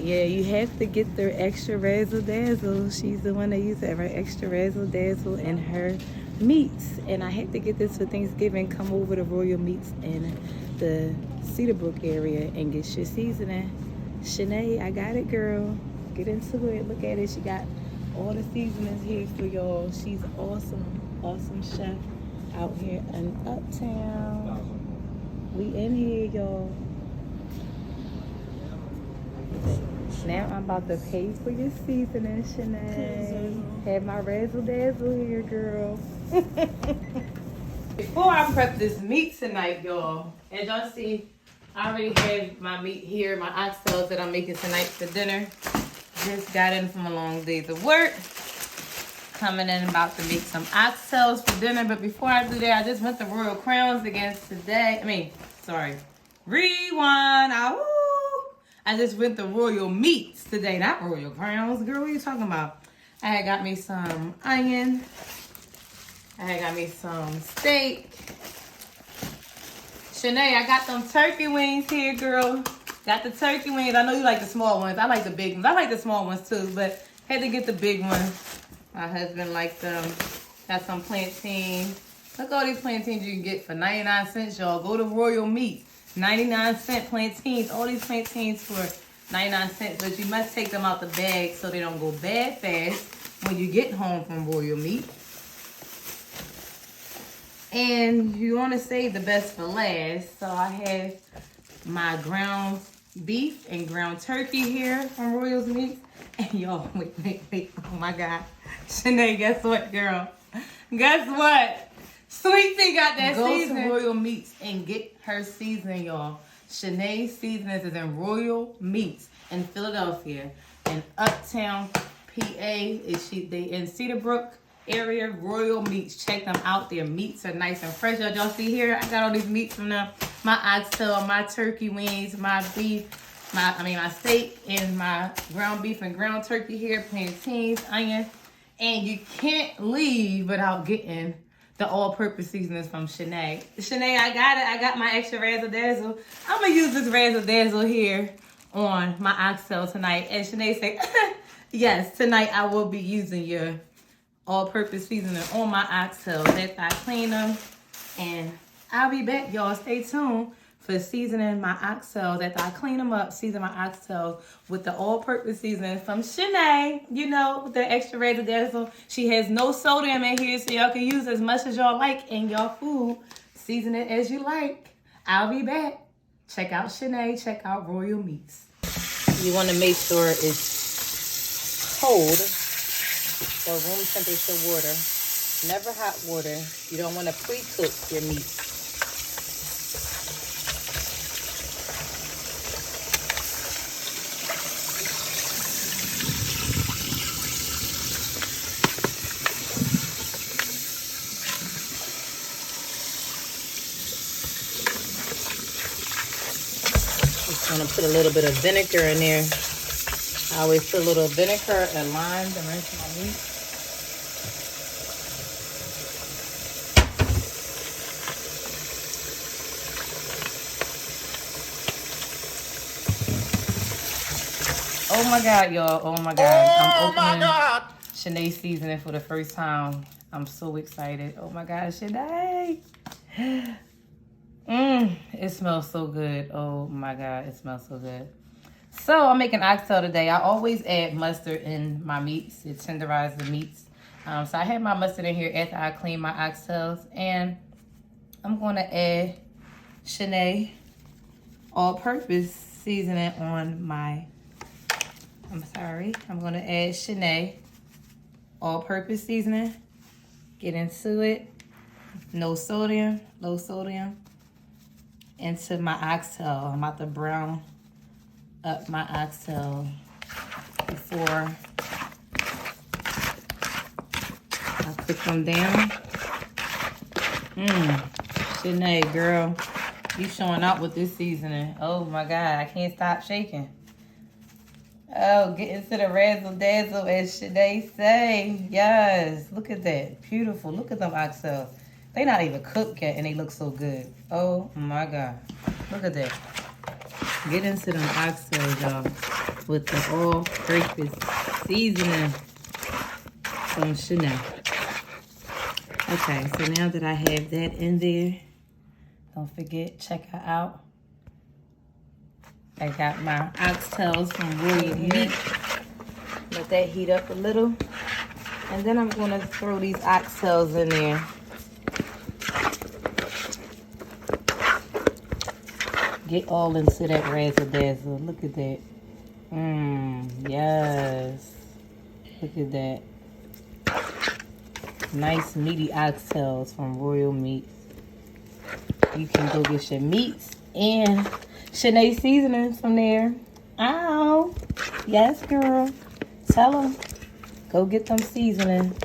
Yeah, you have to get their extra razzle dazzle. She's the one that used to have her extra razzle dazzle and her meats. And I had to get this for Thanksgiving. Come over to Royal Meats in the Cedarbrook area and get your seasoning. Shanaé, I got it, girl. Get into it. Look at it. She got all the seasonings here for y'all. She's awesome chef out here in Uptown. We in here, y'all. Now I'm about to pay for your seasoning, Shanaé. Have my razzle dazzle here, girl. Before I prep this meat tonight, y'all, as y'all see, I already have my meat here, my oxtails that I'm making tonight for dinner. Just got in from a long day of work. Coming in about to make some oxtails for dinner. But before I do that, I just went to Royal Crowns again today. Rewind. I just went to Royal Meats today, not Royal Crowns. Girl, what are you talking about? I had got me some onion. I had got me some steak. Shanaé, I got them turkey wings here, girl. Got the turkey wings. I know you like the small ones. I like the big ones. I like the small ones too, but had to get the big ones. My husband liked them. Got some plantains. Look at all these plantains you can get for 99 cents, y'all. Go to Royal Meats. 99-cent plantains. All these plantains for 99 cents. But you must take them out the bag so they don't go bad fast when you get home from Royal Meat. And you want to save the best for last. So I have my ground beef and ground turkey here from Royal Meats. And y'all, wait. Oh my God. Shanaé, guess what, girl? Guess what? SweetTea got that season. Go to Royal Meats and get her seasoning, y'all. Shanaé's seasoning is in Royal Meats in Philadelphia. In Uptown, PA. They in Cedarbrook area, Royal Meats. Check them out. Their meats are nice and fresh. Y'all see here? I got all these meats from them. My oxtail, my turkey wings, my beef, my steak, and my ground beef and ground turkey here, plantains, onion. And you can't leave without getting the all-purpose seasonings from Shanaé. Shanaé, I got it. I got my extra razzle dazzle. I'm gonna use this razzle dazzle here on my oxtail tonight. And Shanaé said, yes, tonight I will be using your all-purpose seasoning on my oxtails after I clean them. And I'll be back, y'all. Stay tuned for seasoning my oxtails after I clean them up. Season my oxtails with the all-purpose seasoning from Shanaé. You know, with the extra razzle dazzle. She has no sodium in here, so y'all can use as much as y'all like in your food. Season it as you like. I'll be back. Check out Shanaé. Check out Royal Meats. You want to make sure it's cold. So room temperature water. Never hot water. You don't want to pre-cook your meat. I'm going to put a little bit of vinegar in there. I always put a little vinegar and lime to rinse my meat. Oh my God, y'all. Oh my God. I'm opening Shanaé's seasoning for the first time. I'm so excited. Oh my God, Shanaé. It smells so good. Oh my God, it smells so good. So I'm making oxtail today. I always add mustard in my meats. It tenderizes the meats. So I have my mustard in here after I clean my oxtails. And I'm going to add Shanaé all-purpose seasoning on my... I'm going to add Shanaé all-purpose seasoning. Get into it. No sodium, low sodium. Into my oxtail. I'm about to brown up my oxtail before I cook them down. Shanaé, girl, you showing out with this seasoning. Oh my God, I can't stop shaking. Oh, get into the razzle dazzle, as Shanaé say. Yes, look at that. Beautiful. Look at them oxtails. They not even cooked yet and they look so good. Oh my God. Look at that. Get into them oxtails, y'all, with the all-purpose seasoning from Shanaé. Okay, so now that I have that in there, don't forget, check her out. I got my oxtails from Royal Meat. Let that heat up a little. And then I'm going to throw these oxtails in there. Get all into that razzle-dazzle. Look at that. Yes. Look at that. Nice meaty oxtails from Royal Meats. You can go get your meats and Shanaé seasonings from there. Ow. Yes, girl. Tell them. Go get them seasoning.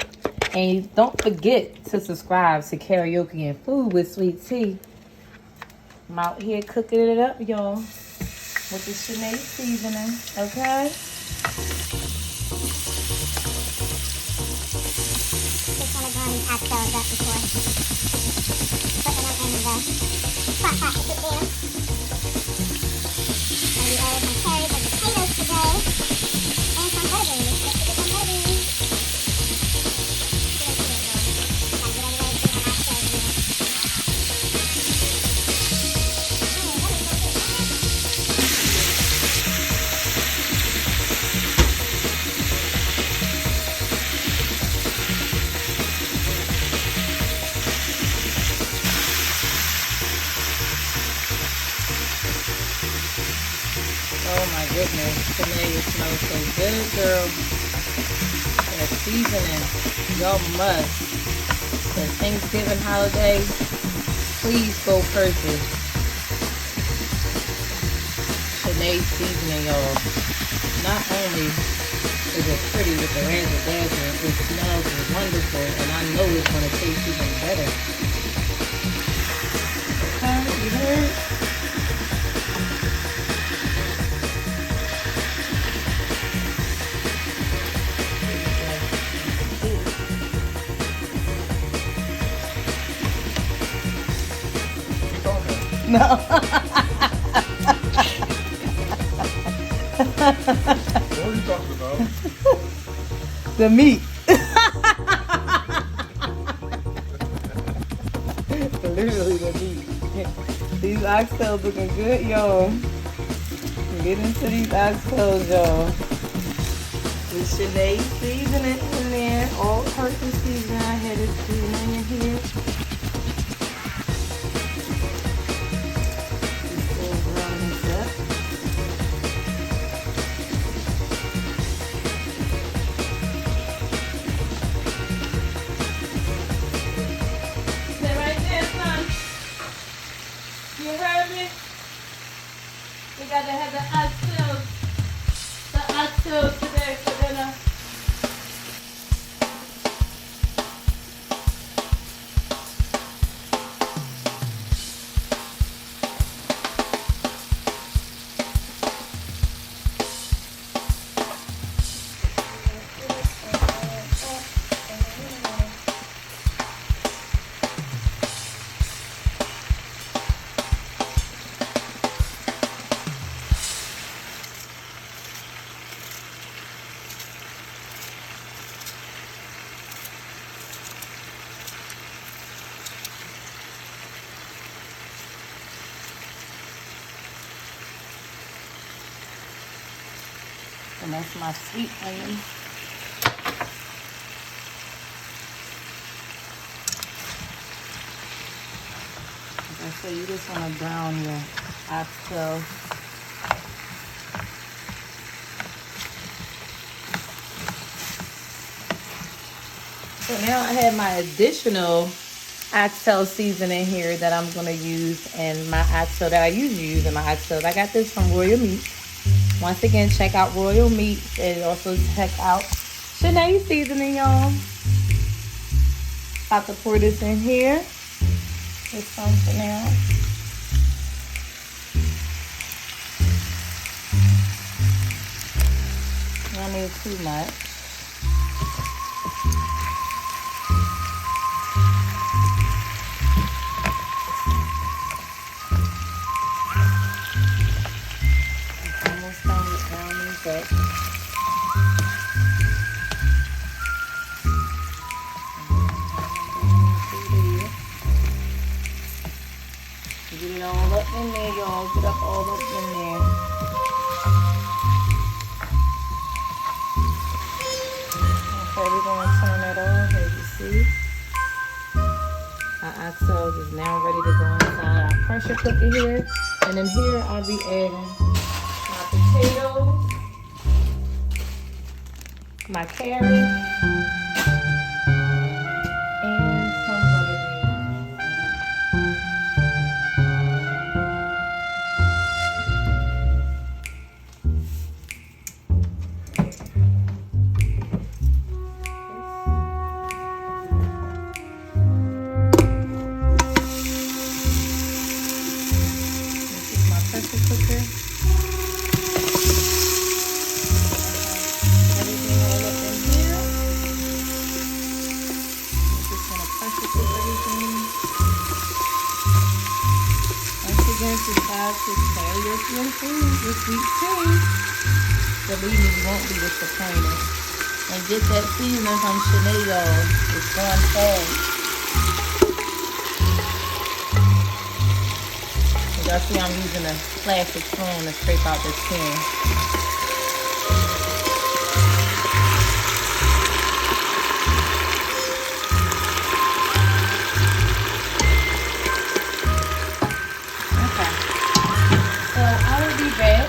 And don't forget to subscribe to Karaoke and Food with Sweet Tea. I'm out here cooking it up, y'all, with the Shanaé seasoning, okay? Just want to burn these oxtails up before putting them in the crock pot to put there. And we added some carrots and potatoes today, and some butter beans. Let's get some butter beans. Oh my goodness, Shanaé, it smells so good, girl. That seasoning, y'all must. The Thanksgiving holiday, please go purchase Shanaé seasoning, y'all. Not only is it pretty with the razzle-dazzle, it smells wonderful, and I know it's going to taste even better. Okay, you heard? No. What are you talking about? The meat. Literally the meat. These oxtails looking good, y'all. Get into these oxtails, y'all. With Shanaé seasoning in there. All purpose seasoning. I had this seasoning in here. You heard me? We gotta have the oxtails today for dinner. And that's my sweet onion. Like I said, you just want to brown your oxtail. So now I have my additional oxtail seasoning here that I'm going to use in my oxtail that I usually use in my oxtails. I got this from Royal Meats. Once again, check out Royal Meats and also check out Shanaé seasoning, y'all. About to pour this in here. This one for now. You don't need too much. that. Get it all up in there, y'all. Get up all up in there. Okay, we're going to turn that off, as you see. Our oxtails is now ready to go inside our pressure cooker here. And then here I'll be adding my potatoes, my carrots, and some butter beans. This is my pressure cooker. Everything all up in here. Just gonna pressure cook everything. Once again, subscribe to karaoke food with SweetTea. Believe me, you won't be disappointed. And get that seasoning from Shanaé, y'all. It's going fast. Y'all see I'm using a plastic spoon to scrape out the tin. Okay. So I will be back.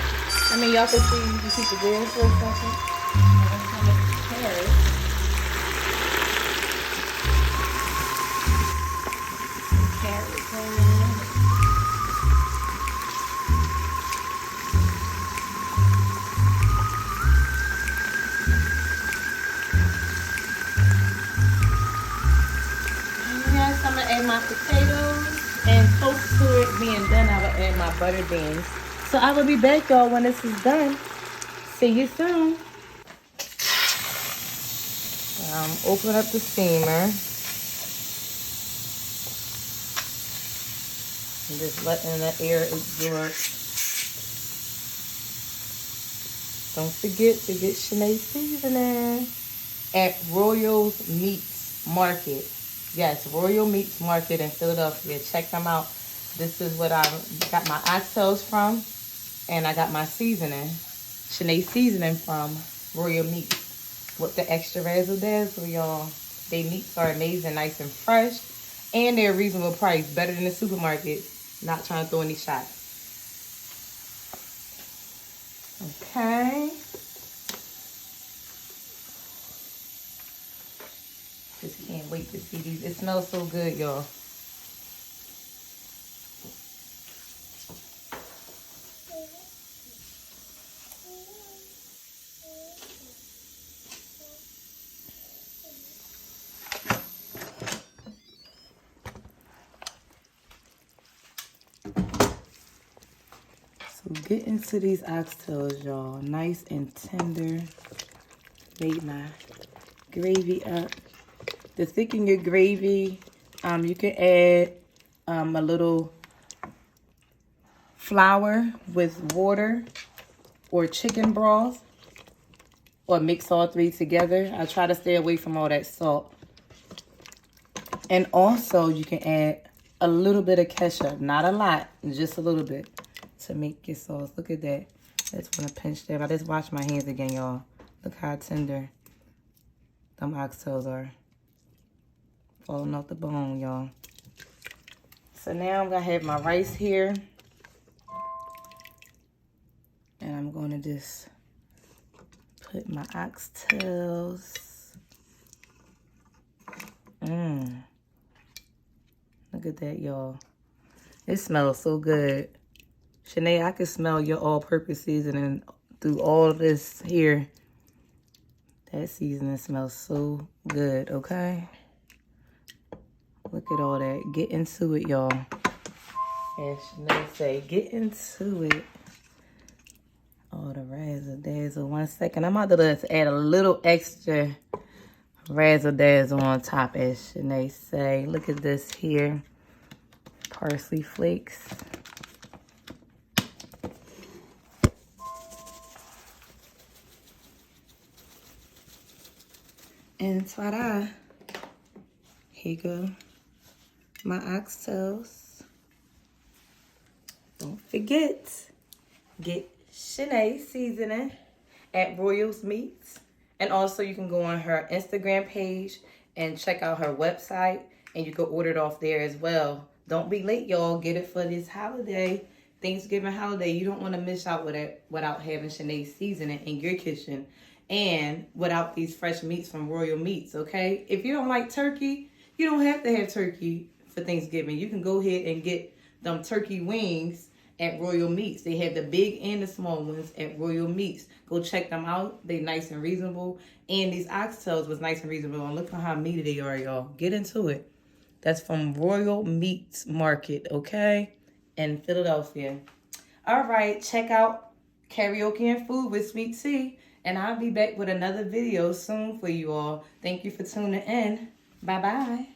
I mean, y'all can see, you can keep the grill for a second. I'm gonna carrot. Carrots in. Yes, I'm gonna add my potatoes, and close to it being done, I will add my butter beans. So I will be back, y'all, when this is done. See you soon. Open up the steamer. And just letting the air absorb. Don't forget to get Shanaé seasoning at Royal's Meats Market. Yes, Royal Meats Market in Philadelphia. Check them out. This is what I got my oxtails from. And I got my seasoning, Shanaé seasoning from Royal Meats with the extra razzle dazzle, y'all. They meats are amazing, nice and fresh. And they're a reasonable price. Better than the supermarket. Not trying to throw any shots. Okay. Just can't wait to see these. It smells so good, y'all. So get into these oxtails, y'all. Nice and tender. Made my gravy up. To thicken your gravy, you can add a little flour with water or chicken broth, or mix all three together. I try to stay away from all that salt. And also you can add a little bit of ketchup, not a lot, just a little bit to make your sauce. Look at that. I just want to pinch that. I just wash my hands again, y'all. Look how tender them oxtails are. Falling off the bone, y'all. So now I'm gonna have my rice here. And I'm gonna just put my oxtails. Look at that, y'all. It smells so good. Shanaé, I can smell your all-purpose seasoning through all of this here. That seasoning smells so good, okay? Look at all that. Get into it, y'all. As Shanaé say, get into it. Oh, the razzle-dazzle. 1 second. I'm about to just add a little extra razzle-dazzle on top, as Shanaé say. Look at this here. Parsley flakes. And ta-da. Here you go. My oxtails. Don't forget, get Shanaé seasoning at Royals Meats. And also you can go on her Instagram page and check out her website. And you can order it off there as well. Don't be late, y'all. Get it for this holiday, Thanksgiving holiday. You don't want to miss out with it without having Shanaé seasoning in your kitchen. And without these fresh meats from Royal Meats, okay? If you don't like turkey, you don't have to have turkey for Thanksgiving. You can go ahead and get them turkey wings at Royal Meats. They have the big and the small ones at Royal Meats. Go check them out. They nice and reasonable. And these oxtails was nice and reasonable. And look at how meaty they are, y'all. Get into it. That's from Royal Meats Market, okay? In Philadelphia. All right, check out Karaoke and Food with SweetTea. And I'll be back with another video soon for you all. Thank you for tuning in. Bye-bye.